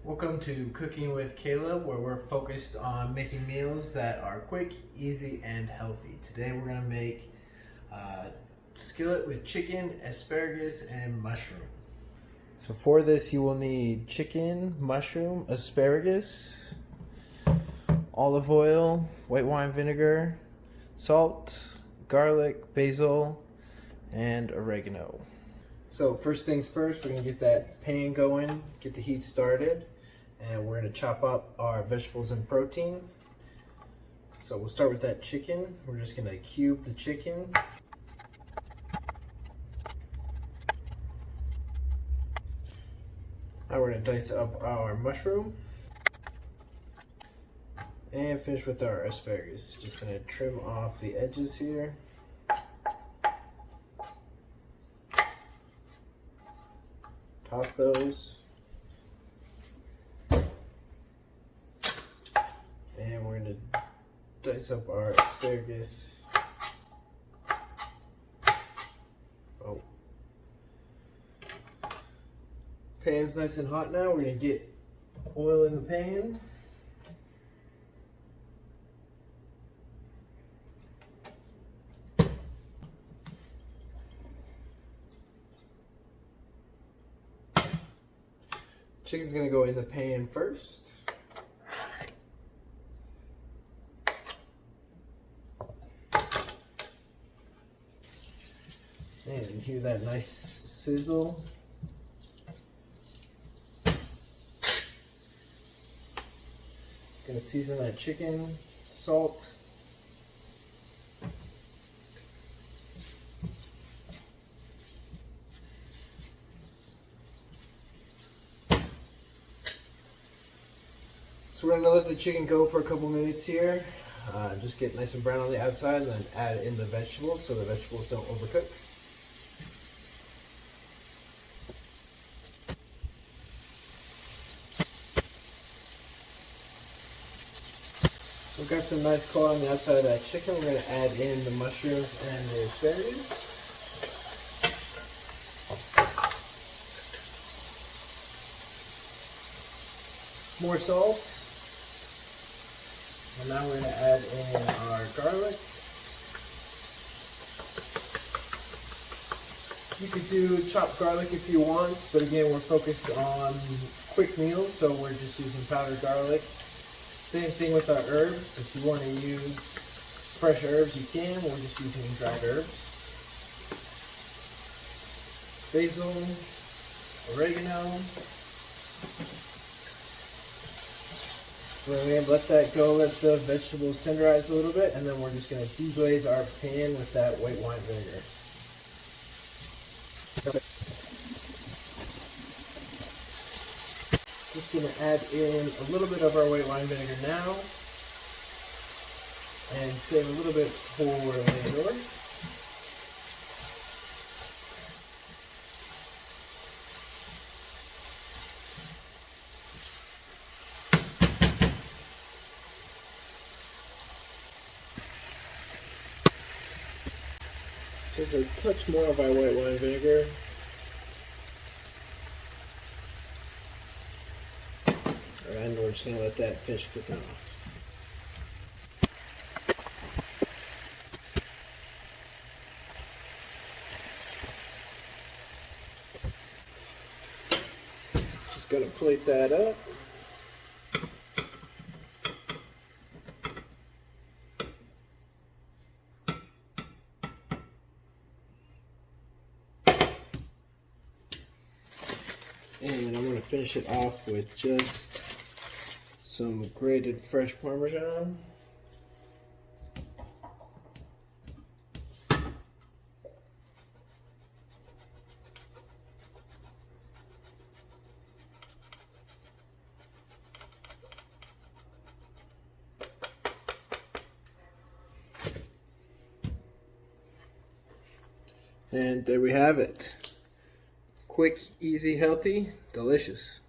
Welcome to Cooking with Caleb, where we're focused on making meals that are quick, easy, and healthy. Today we're going to make skillet with chicken, asparagus, and mushroom. So for this you will need chicken, mushroom, asparagus, olive oil, white wine vinegar, salt, garlic, basil, and oregano. So first things first, we're going to get that pan going, get the heat started, and we're going to chop up our vegetables and protein. So we'll start with that chicken. We're just going to cube the chicken. Now we're going to dice up our mushroom. And finish with our asparagus. Just going to trim off the edges here. Toss those. And we're going to dice up our asparagus. Oh. Pan's nice and hot now. We're going to get oil in the pan. Chicken's going to go in the pan first. And you hear that nice sizzle. Just going to season that chicken, salt. So we're going to let the chicken go for a couple minutes here. Just get nice and brown on the outside, and then add in the vegetables so the vegetables don't overcook. We've got some nice color on the outside of that chicken. We're going to add in the mushrooms and the asparagus. More salt. And now we're going to add in our garlic. You could do chopped garlic if you want, but again, we're focused on quick meals, so we're just using powdered garlic. Same thing with our herbs. If you want to use fresh herbs, you can. We're just using dried herbs. Basil, oregano. We're going to let that go, let the vegetables tenderize a little bit, and then we're just going to deglaze our pan with that white wine vinegar. Just going to add in a little bit of our white wine vinegar now, and save a little bit for later. Just a touch more of our white wine vinegar. And we're just going to let that finish cooking off. Just going to plate that up. And I'm going to finish it off with just some grated fresh Parmesan. And there we have it. Quick, easy, healthy, delicious.